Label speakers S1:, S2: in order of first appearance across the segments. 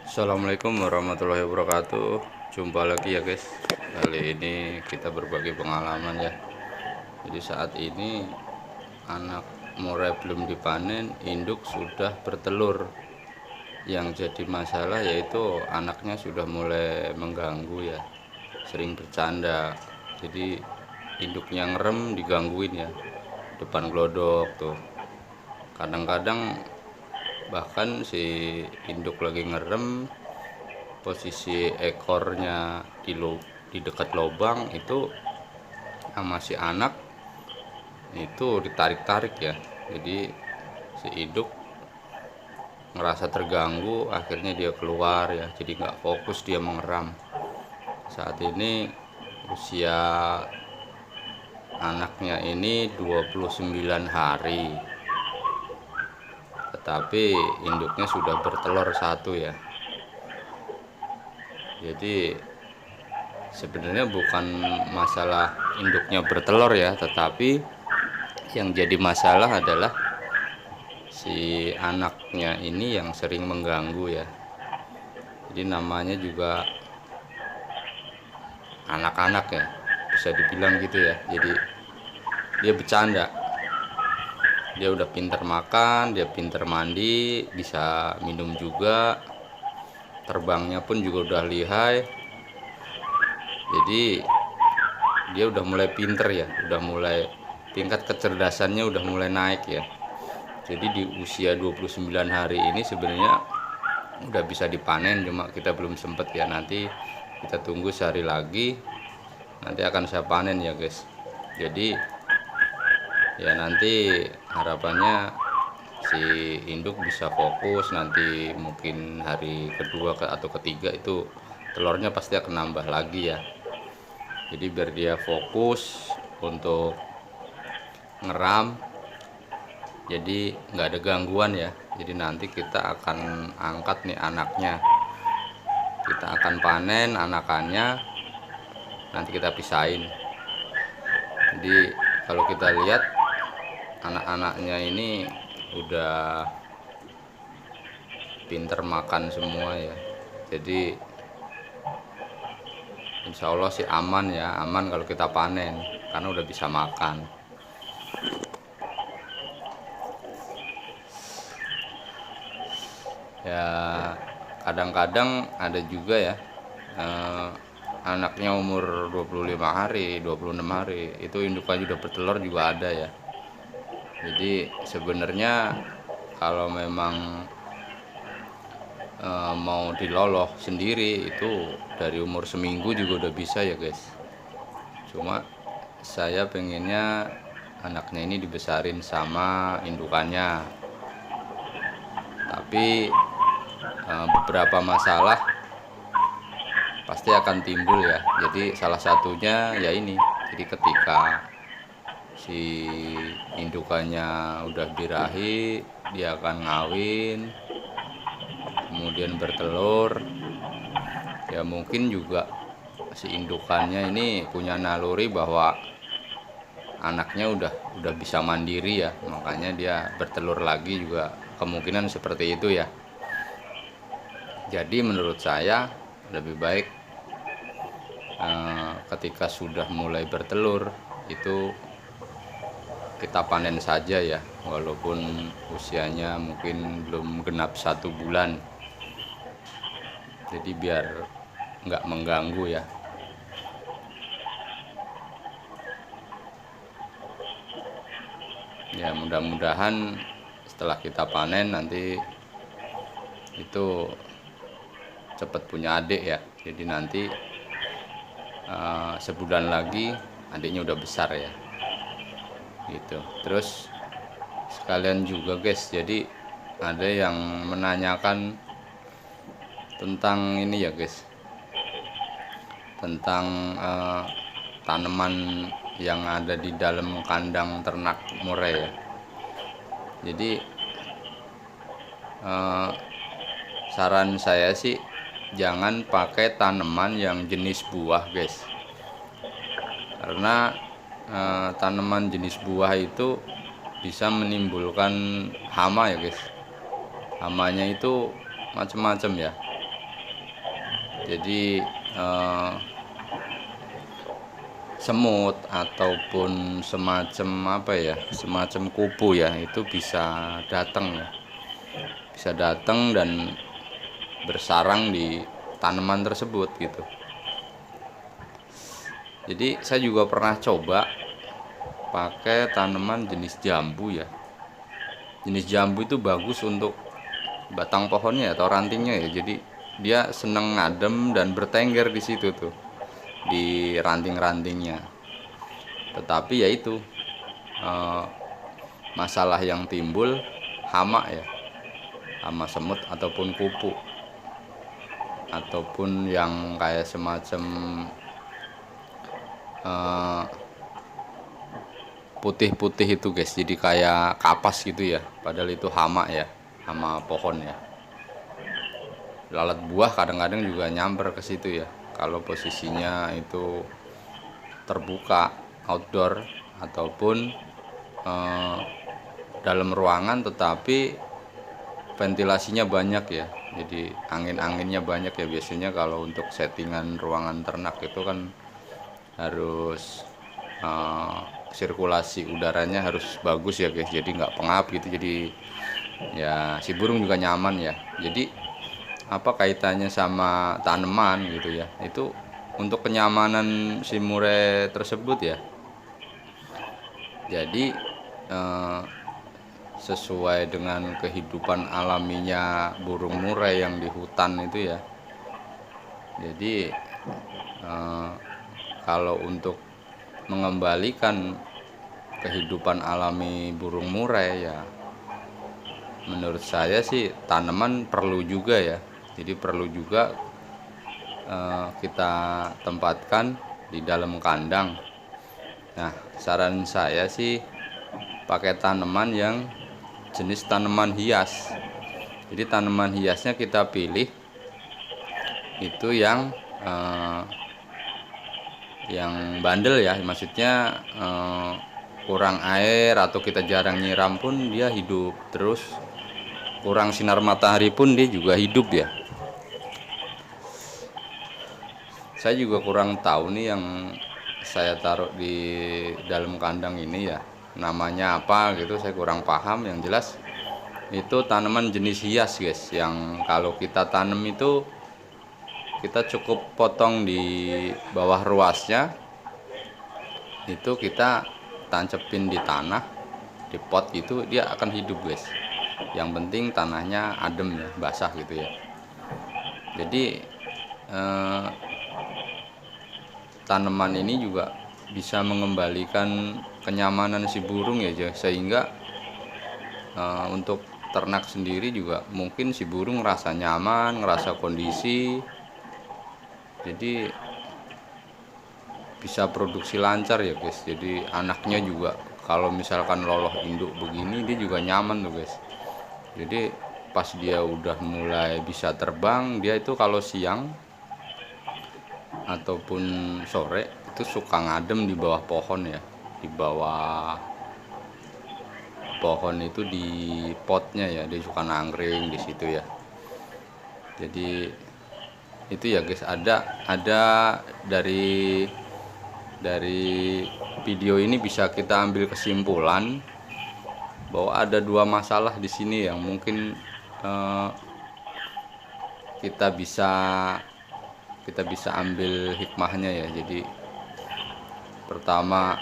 S1: Assalamualaikum warahmatullahi wabarakatuh. Jumpa lagi ya guys. Kali ini kita berbagi pengalaman ya. Jadi saat ini anak murai belum dipanen, induk sudah bertelur. Yang jadi masalah yaitu anaknya sudah mulai mengganggu ya, sering bercanda. Jadi induknya ngerem, digangguin ya, depan glodok tuh. Kadang-kadang bahkan si induk lagi ngerem, posisi ekornya di dekat lubang itu sama si anak itu ditarik-tarik ya. Jadi si induk ngerasa terganggu, akhirnya dia keluar ya, jadi nggak fokus dia mengeram. Saat ini usia anaknya ini 29 hari, tetapi induknya sudah bertelur satu ya. Jadi sebenarnya bukan masalah induknya bertelur ya, tetapi yang jadi masalah adalah si anaknya ini yang sering mengganggu ya. Jadi namanya juga anak-anak ya, bisa dibilang gitu ya. Jadi dia bercanda, dia udah pinter makan, dia pinter mandi, bisa minum juga, terbangnya pun juga udah lihai. Jadi dia udah mulai pinter ya, udah mulai tingkat kecerdasannya udah mulai naik ya. Jadi di usia 29 hari ini sebenarnya udah bisa dipanen, cuma kita belum sempet ya. Nanti kita tunggu sehari lagi, nanti akan saya panen ya guys. Jadi ya nanti harapannya si induk bisa fokus, nanti mungkin hari kedua atau ketiga itu telurnya pasti akan nambah lagi ya. Jadi biar dia fokus untuk ngeram, jadi nggak ada gangguan ya. Jadi nanti kita akan angkat nih anaknya, kita akan panen anakannya, nanti kita pisahin. Jadi kalau kita lihat anak-anaknya ini udah pinter makan semua ya. Jadi insya Allah sih aman ya, aman kalau kita panen karena udah bisa makan ya. Kadang-kadang ada juga ya, anaknya umur 25 hari 26 hari itu indukannya udah bertelur juga ada ya. Jadi sebenarnya kalau memang mau diloloh sendiri itu dari umur seminggu juga udah bisa ya guys. Cuma saya pengennya anaknya ini dibesarin sama indukannya, tapi beberapa masalah pasti akan timbul ya. Jadi salah satunya ya ini, jadi ketika si indukannya udah birahi, dia akan ngawin, kemudian bertelur ya. Mungkin juga si indukannya ini punya naluri bahwa anaknya udah bisa mandiri ya, makanya dia bertelur lagi juga, kemungkinan seperti itu ya. Jadi menurut saya lebih baik ketika sudah mulai bertelur itu kita panen saja ya, walaupun usianya mungkin belum genap 1 bulan. Jadi biar nggak mengganggu ya. Ya mudah-mudahan setelah kita panen nanti itu cepat punya adik ya. Jadi nanti sebulan lagi adiknya udah besar ya gitu. Terus sekalian juga guys, jadi ada yang menanyakan tentang ini ya guys, tentang tanaman yang ada di dalam kandang ternak murai ya. Jadi saran saya sih jangan pakai tanaman yang jenis buah guys, karena tanaman jenis buah itu bisa menimbulkan hama ya guys. Hamanya itu macam-macam ya. Jadi semut ataupun semacam apa ya, semacam kupu ya, itu bisa datang ya, bisa datang dan bersarang di tanaman tersebut gitu. Jadi saya juga pernah coba pakai tanaman jenis jambu ya. Jenis jambu itu bagus untuk batang pohonnya atau rantingnya ya. Jadi dia seneng ngadem dan bertengger di situ tuh, di ranting-rantingnya. Tetapi ya itu masalah yang timbul hama ya, hama semut ataupun kupu, ataupun yang kayak semacam putih-putih itu guys, jadi kayak kapas gitu ya, padahal itu hama ya, hama pohon ya. Lalat buah kadang-kadang juga nyamper ke situ ya, kalau posisinya itu terbuka outdoor ataupun dalam ruangan tetapi ventilasinya banyak ya, jadi angin-anginnya banyak ya. Biasanya kalau untuk settingan ruangan ternak itu kan harus sirkulasi udaranya harus bagus ya guys, jadi nggak pengap gitu, jadi ya si burung juga nyaman ya. Jadi apa kaitannya sama tanaman gitu ya, itu untuk kenyamanan si murai tersebut ya. Jadi sesuai dengan kehidupan alaminya burung murai yang di hutan itu ya. Jadi kalau untuk mengembalikan kehidupan alami burung murai ya, menurut saya sih tanaman perlu juga ya. Jadi perlu juga kita tempatkan di dalam kandang. Nah, saran saya sih pakai tanaman yang jenis tanaman hias. Jadi tanaman hiasnya kita pilih itu yang bandel ya, maksudnya kurang air atau kita jarang nyiram pun dia hidup terus, kurang sinar matahari pun dia juga hidup ya. Saya juga kurang tahu nih yang saya taruh di dalam kandang ini ya, namanya apa gitu, saya kurang paham. Yang jelas itu tanaman jenis hias guys, yang kalau kita tanam itu kita cukup potong di bawah ruasnya, itu kita tancepin di tanah, di pot gitu, dia akan hidup guys. Yang penting tanahnya adem ya, basah gitu ya. Jadi tanaman ini juga bisa mengembalikan kenyamanan si burung ya, sehingga untuk ternak sendiri juga mungkin si burung ngerasa nyaman, ngerasa kondisi, jadi bisa produksi lancar ya guys. Jadi anaknya juga kalau misalkan loloh induk begini dia juga nyaman tuh guys. Jadi pas dia udah mulai bisa terbang, dia itu kalau siang ataupun sore itu suka ngadem di bawah pohon ya, di bawah pohon itu di potnya ya, dia suka nangkring di situ ya. Jadi itu ya guys, ada dari video ini bisa kita ambil kesimpulan bahwa ada dua masalah di sini yang mungkin kita bisa ambil hikmahnya ya. Jadi pertama,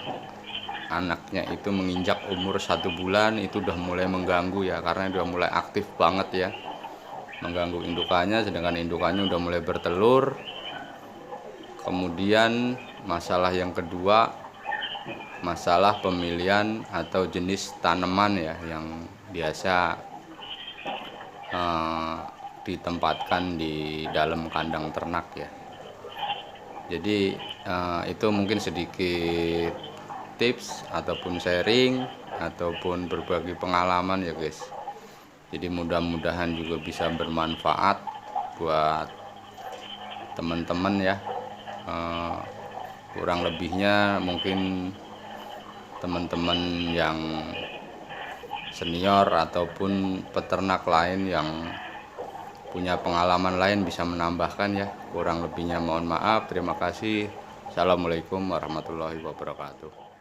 S1: anaknya itu menginjak umur 1 bulan itu udah mulai mengganggu ya, karena udah mulai aktif banget ya, mengganggu indukannya, sedangkan indukannya udah mulai bertelur. Kemudian masalah yang kedua, masalah pemilihan atau jenis tanaman ya yang biasa ditempatkan di dalam kandang ternak ya. Jadi itu mungkin sedikit tips ataupun sharing ataupun berbagi pengalaman ya guys. Jadi mudah-mudahan juga bisa bermanfaat buat teman-teman ya. Kurang lebihnya mungkin teman-teman yang senior ataupun peternak lain yang punya pengalaman lain bisa menambahkan ya. Kurang lebihnya mohon maaf. Terima kasih. Assalamualaikum warahmatullahi wabarakatuh.